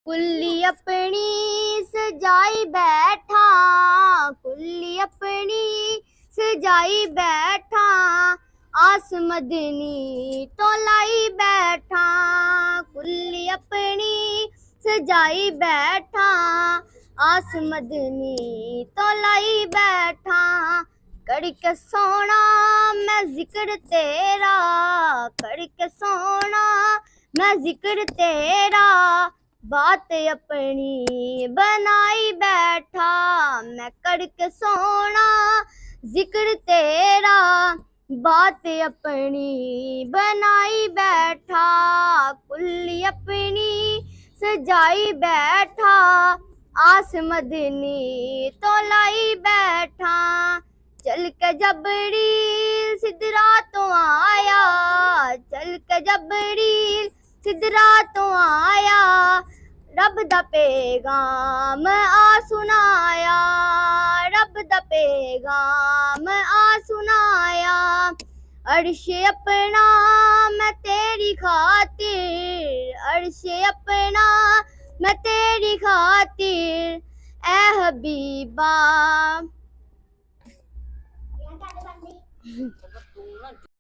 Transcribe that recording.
कुल्ली अपनी सजाई बैठा, कुल्ली अपनी सजाई बैठा, आस मदनी तो लाई बैठा, कुल्ली अपनी सजाई बैठा, आस मदनी तो लाई बैठा, करके सोना मैं जिक्र तेरा, करके सोना मैं जिक्र तेरा, बात अपनी बनाई बैठा, मैं करके सोना जिक्र तेरा, बात अपनी बनाई बैठा, कुल्ली अपनी सजाई बैठा, आस मदनी तो लाई बैठा, चल के जबरील सिदरा तो आया, चल के जबरील सिदरा तो आया, रब दा पैगाम आ सुनाया, रब दा पैगाम आ सुनाया, अर्श अपना मैं तेरी खातिर, अर्श अपना मैं तेरी खातिर, ऐ हबीबा।